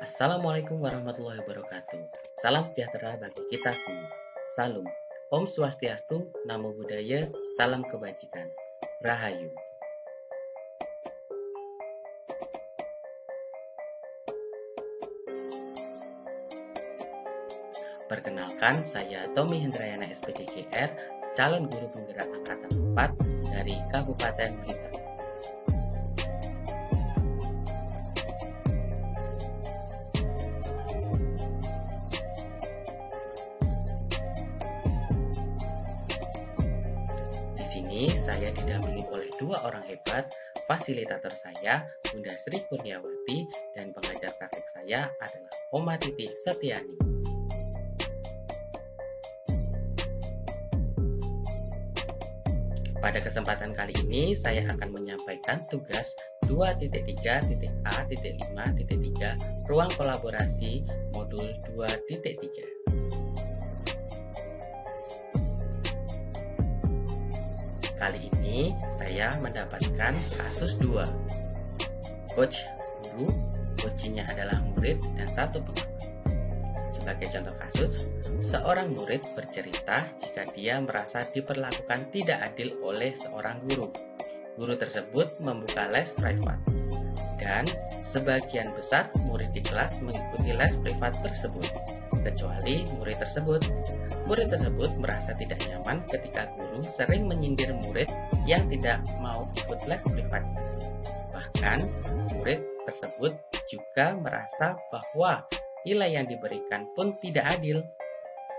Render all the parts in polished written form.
Assalamualaikum warahmatullahi wabarakatuh. Salam sejahtera bagi kita semua. Salam. Om Swastiastu, Namo Buddhaya, salam kebajikan. Rahayu. Perkenalkan, saya Tommy Hendrayana SPDGR, calon guru penggerak angkatan 4 dari Kabupaten Blitar. Di sini saya didampingi oleh dua orang hebat, fasilitator saya Bunda Sri Kurniawati dan pengajar praktik saya adalah Oma Titi Setiani. Pada kesempatan kali ini saya akan menyampaikan tugas 2.3.A.5.3 ruang kolaborasi modul 2.3. Kali ini saya mendapatkan kasus 2. Coach guru, coachingnya adalah murid dan satu pengamat. Sebagai contoh kasus, seorang murid bercerita jika dia merasa diperlakukan tidak adil oleh seorang guru. Guru tersebut membuka les privat, dan sebagian besar murid di kelas mengikuti les privat tersebut, kecuali murid tersebut. Murid tersebut merasa tidak nyaman ketika guru sering menyindir murid yang tidak mau ikut les privat. Bahkan, murid tersebut juga merasa bahwa nilai yang diberikan pun tidak adil.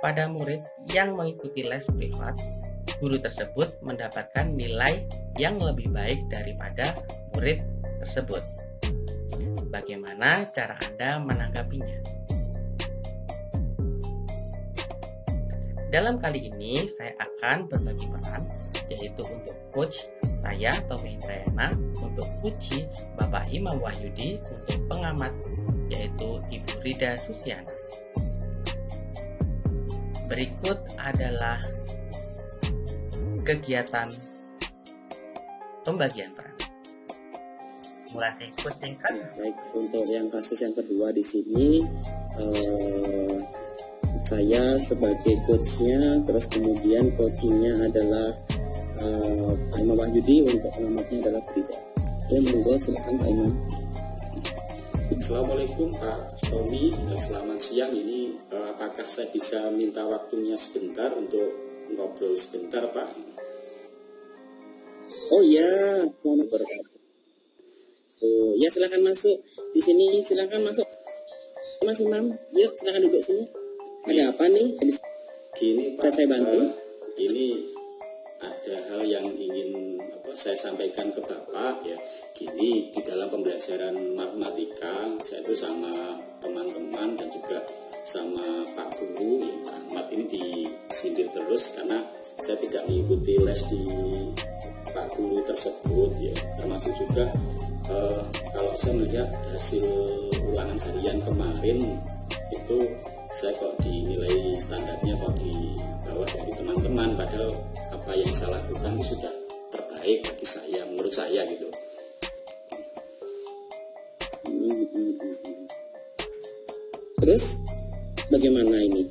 Pada murid yang mengikuti les privat, guru tersebut mendapatkan nilai yang lebih baik daripada murid tersebut. Bagaimana cara Anda menanggapinya? Dalam kali ini saya akan berbagi peran, yaitu untuk coach saya Tommy Hendrayana, untuk Puji Bapak Imam Wahyudi, untuk pengamat yaitu Ibu Rida Susiana. Berikut adalah kegiatan pembagian peran. Mulai coaching kan? Baik, untuk yang kasus yang kedua di sini saya sebagai coachnya, terus kemudian coachingnya adalah Pak Imam Wahyudi, untuk pengamatnya adalah Rida. Oke, monggo silakan Pak Imam. Assalamualaikum Pak Tommy, selamat siang. Ini apakah saya bisa minta waktunya sebentar untuk ngobrol sebentar Pak? Oh iya, mohon berkata. Oh ya, silakan masuk di sini, silakan masuk Mas Imam. Yuk silakan duduk sini. Ada apa nih? Gini Pak, bisa saya bantu? Ini ada hal yang ingin saya sampaikan ke Bapak ya. Gini, di dalam pembelajaran matematika saya itu sama teman-teman dan juga sama Pak Guru ya, Pak Ahmad ini disindir terus karena saya tidak mengikuti les di Pak Guru tersebut ya. Termasuk juga kalau saya melihat hasil ulangan harian kemarin itu saya kok dinilai standarnya kok di bawah dari teman-teman, padahal apa yang saya lakukan sudah terbaik bagi saya, menurut saya gitu. Terus bagaimana ini?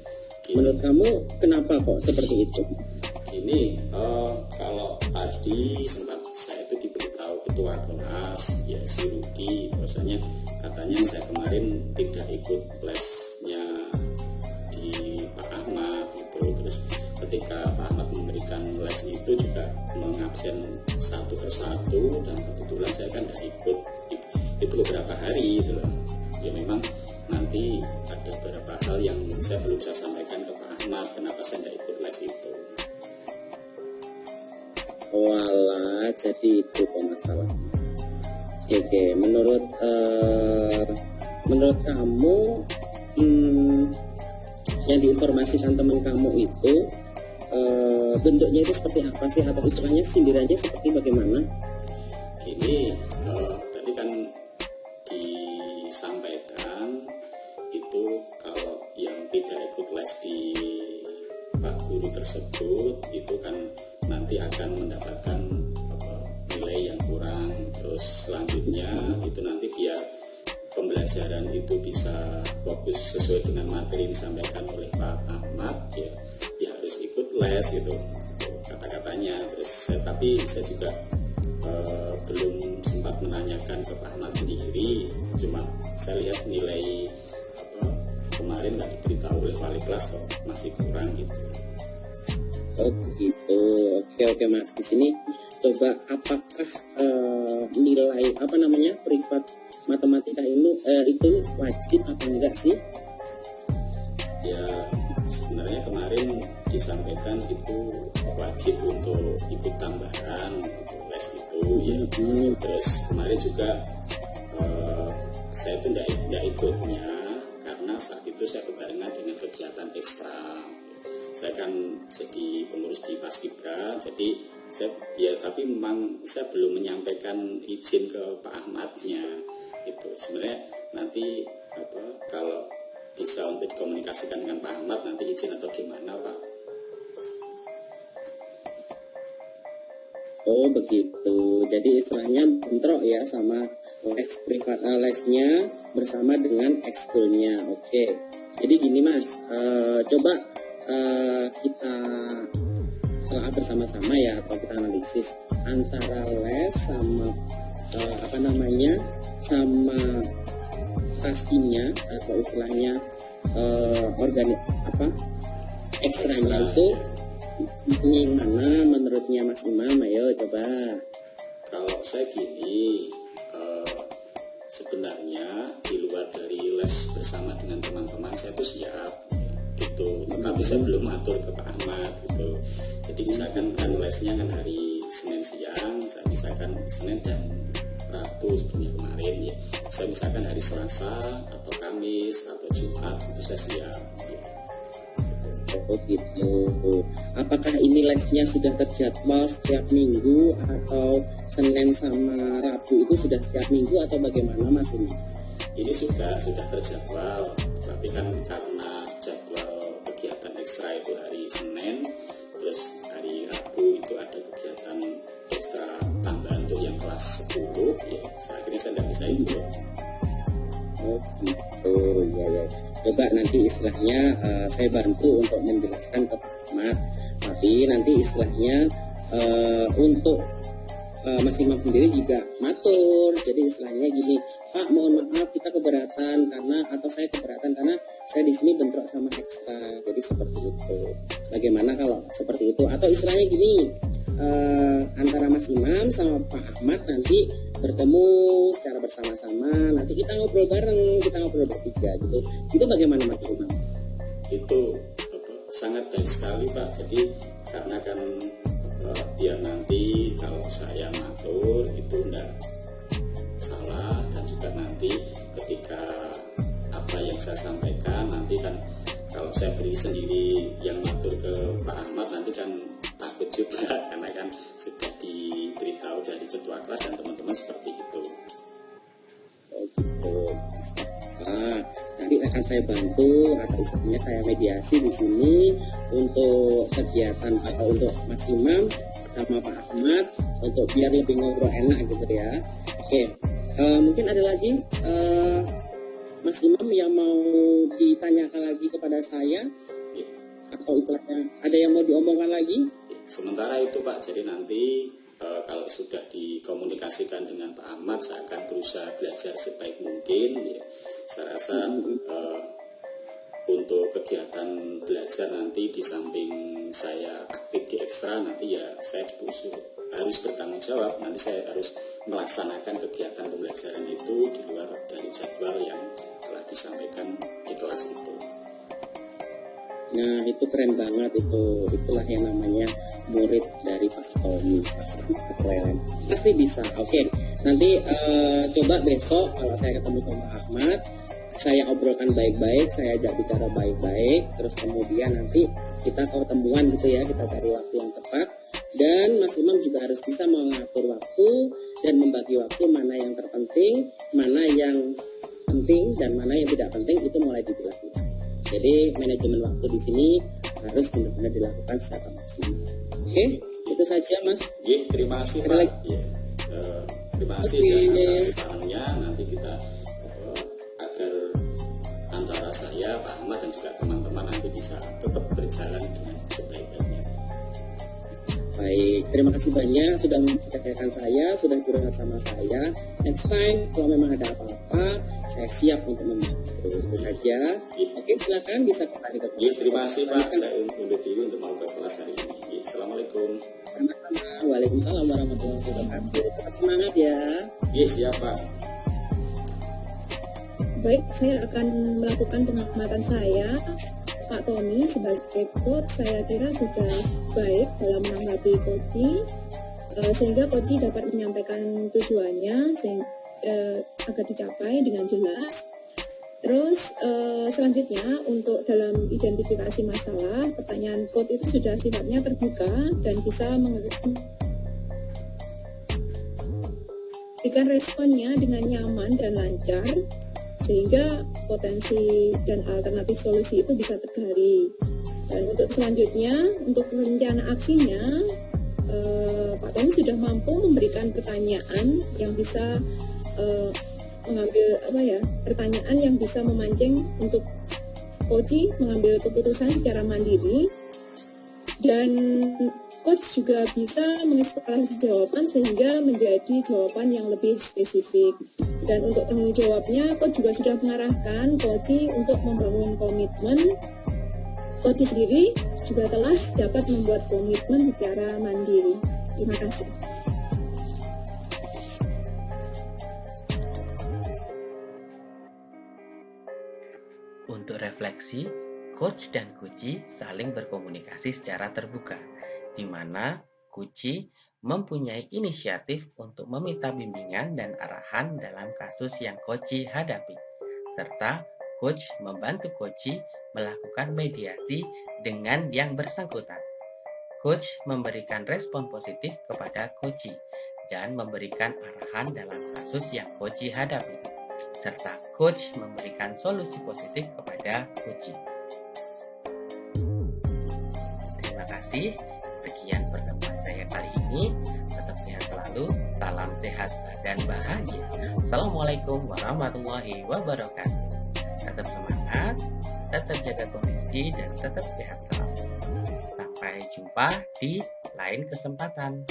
Menurut kamu kenapa kok seperti itu? Gini, kalau tadi sempat saya itu diberitahu ketua kelas ya si Rudi, bahwasanya katanya saya kemarin tidak ikut lesnya di Pak Ahmad gitu. Terus ketika Pak Ahmad memberikan les itu juga mengabsen satu persatu, dan kebetulan saya kan tidak ikut itu beberapa hari gitu loh. Ya memang nanti ada beberapa hal yang saya belum bisa sampaikan ke Pak Ahmad kenapa saya tidak ikut les itu. Walah, jadi itu masalah. Oke, menurut kamu yang diinformasikan teman kamu itu bentuknya itu seperti apa sih, atau istilahnya sindirannya seperti bagaimana? Gini, tadi kan disampaikan itu kalau yang tidak ikut les di Pak Guru tersebut itu kan nanti akan mendapatkan nilai yang kurang. Terus selanjutnya itu nanti dia pembelajaran pembelajaran itu bisa fokus sesuai dengan materi yang disampaikan oleh Pak Ahmad, ya harus ikut les gitu kata-katanya. Terus tapi saya juga belum sempat menanyakan ke Pak Ahmad sendiri, cuma saya lihat nilai kemarin nggak diberitahu oleh wali kelas kok masih kurang gitu. Oh begitu, oke Mas. Di sini coba apakah nilai privat matematika itu wajib apa enggak sih? Ya sebenarnya kemarin disampaikan itu wajib untuk ikut tambahan untuk les itu ya. Terus kemarin juga saya itu nggak ikutnya karena saat itu saya berbarengan dengan kegiatan ekstra. Saya kan jadi pengurus di Paskibra, jadi tapi memang saya belum menyampaikan izin ke Pak Ahmadnya. Itu sebenarnya nanti kalau bisa untuk dikomunikasikan dengan Pak Ahmad nanti izin atau gimana Pak? Oh begitu, jadi istilahnya bentrok ya sama lesnya bersama dengan ekskulnya. Oke, jadi gini Mas, coba kita telah bersama-sama ya, atau kita analisis antara les sama sama taskinya atau istilahnya ekstranya itu yang mana menurutnya Mas Imam? Ayo coba. Kalau saya gini, sebenarnya di luar dari les bersama dengan teman-teman saya itu siap itu, tetapi saya belum atur ke Pak Ahmad gitu. Jadi misalkan kan lesnya kan hari Senin siang, saya misalkan Senin dan Rabu sebenarnya kemarin ya, saya misalkan hari Selasa atau Kamis atau Jumat itu saya siap gitu. Oh gitu. Apakah ini lesnya sudah terjadwal setiap minggu atau Senin sama Rabu itu sudah setiap minggu atau bagaimana Mas ini? Ini sudah terjadwal, tapi kan karena jadwal kegiatan ekstra itu hari Senin, terus hari Rabu itu ada kegiatan ekstra tambahan untuk yang kelas 10 ya, akhirnya saya tidak bisa ikut. Oh gitu ya. Coba nanti istilahnya saya bantu untuk menjelaskan ke Pak Ahmad, tapi nanti istilahnya untuk Mas Imam sendiri juga matur. Jadi istilahnya gini, Pak mohon maaf kita keberatan atau saya keberatan karena saya di sini bentrok sama ekstra. Jadi seperti itu. Bagaimana kalau seperti itu? Atau istilahnya gini, antara Mas Imam sama Pak Ahmad nanti bertemu secara bersama-sama, nanti kita ngobrol bareng, kita ngobrol bertiga gitu. Itu bagaimana Mas Imam? Itu sangat baik sekali Pak. Jadi karena kan biar nanti kalau saya ngatur itu enggak salah, dan juga nanti ketika apa yang saya sampaikan nanti kan kalau saya beri sendiri yang ngatur ke Pak Ahmad nanti kan takut juga karena kan sudah diberitahu dari ketua kelas dan teman-teman seperti itu. Oh gitu. Nanti akan saya bantu atau istilahnya saya mediasi di sini untuk kegiatan atau untuk Mas Imam sama Pak Ahmad untuk biar lebih ngobrol enak gitu ya. Oke, mungkin ada lagi Mas Imam yang mau ditanyakan lagi kepada saya atau istilahnya ada yang mau diomongkan lagi? Sementara itu Pak, jadi nanti kalau sudah dikomunikasikan dengan Pak Ahmad, saya akan berusaha belajar sebaik mungkin ya. Saya rasa untuk kegiatan belajar nanti di samping saya aktif di ekstra, nanti ya saya harus bertanggung jawab. Nanti saya harus melaksanakan kegiatan pembelajaran itu di luar dari jadwal yang telah disampaikan di kelas itu. Nah itu keren banget, itulah yang namanya murid dari Pak Tommy. Pasti bisa. Oke, nanti coba besok kalau saya ketemu sama Ahmad, saya obrolkan baik-baik, saya ajak bicara baik-baik, terus kemudian nanti kita ketemuan gitu ya, kita cari waktu yang tepat. Dan Mas Imam juga harus bisa mengatur waktu dan membagi waktu mana yang terpenting, mana yang penting dan mana yang tidak penting, itu mulai dilakukan. Jadi manajemen waktu di sini harus benar-benar dilakukan secara maksimal. Oke, itu saja Mas. Terima kasih Pak. Terima kasih atas sarannya. Nanti kita antara saya, Pak Ahmad dan juga teman-teman nanti bisa tetap berjalan dengan sebaik-baiknya. Baik, terima kasih banyak sudah mempercayakan saya, sudah curhat sama saya. Next time kalau memang ada apa-apa, saya siap untuk membantu. Itu saja. Oke, silakan bisa kembali ke kelas. Terima kasih Pak, saya undur diri untuk mau ke kelas hari ini. Assalamualaikum. Sama-sama. Waalaikumsalam warahmatullahi wabarakatuh. Tetap semangat ya. Siap Pak. Baik, saya akan melakukan pengamatan saya. Pak Tommy sebagai coach saya kira sudah baik dalam menanggapi Koci, sehingga Koci dapat menyampaikan tujuannya agar dicapai dengan jelas. Terus selanjutnya untuk dalam identifikasi masalah, pertanyaan coach itu sudah sifatnya terbuka dan bisa memberikan responnya dengan nyaman dan lancar, sehingga potensi dan alternatif solusi itu bisa tergali. Dan untuk selanjutnya, untuk rencana aksinya, Pak Tommy sudah mampu memberikan pertanyaan yang bisa mengambil pertanyaan yang bisa memancing untuk Koci mengambil keputusan secara mandiri, dan coach juga bisa mengeksplorasi jawaban sehingga menjadi jawaban yang lebih spesifik. Dan untuk tanggung jawabnya, coach juga sudah mengarahkan Koci untuk membangun komitmen. Koci sendiri juga telah dapat membuat komitmen secara mandiri. Terima kasih. Untuk refleksi, coach dan Koci saling berkomunikasi secara terbuka, di mana Koci mempunyai inisiatif untuk meminta bimbingan dan arahan dalam kasus yang Koci hadapi, serta coach membantu Koci melakukan mediasi dengan yang bersangkutan. Coach memberikan respon positif kepada Koci dan memberikan arahan dalam kasus yang Koci hadapi, serta coach memberikan solusi positif kepada Koci. Terima kasih. Sekian pertemuan saya kali ini. Tetap sehat selalu. Salam sehat dan bahagia. Assalamualaikum warahmatullahi wabarakatuh. Tetap semangat, tetap jaga kondisi, dan tetap sehat selalu. Sampai jumpa di lain kesempatan.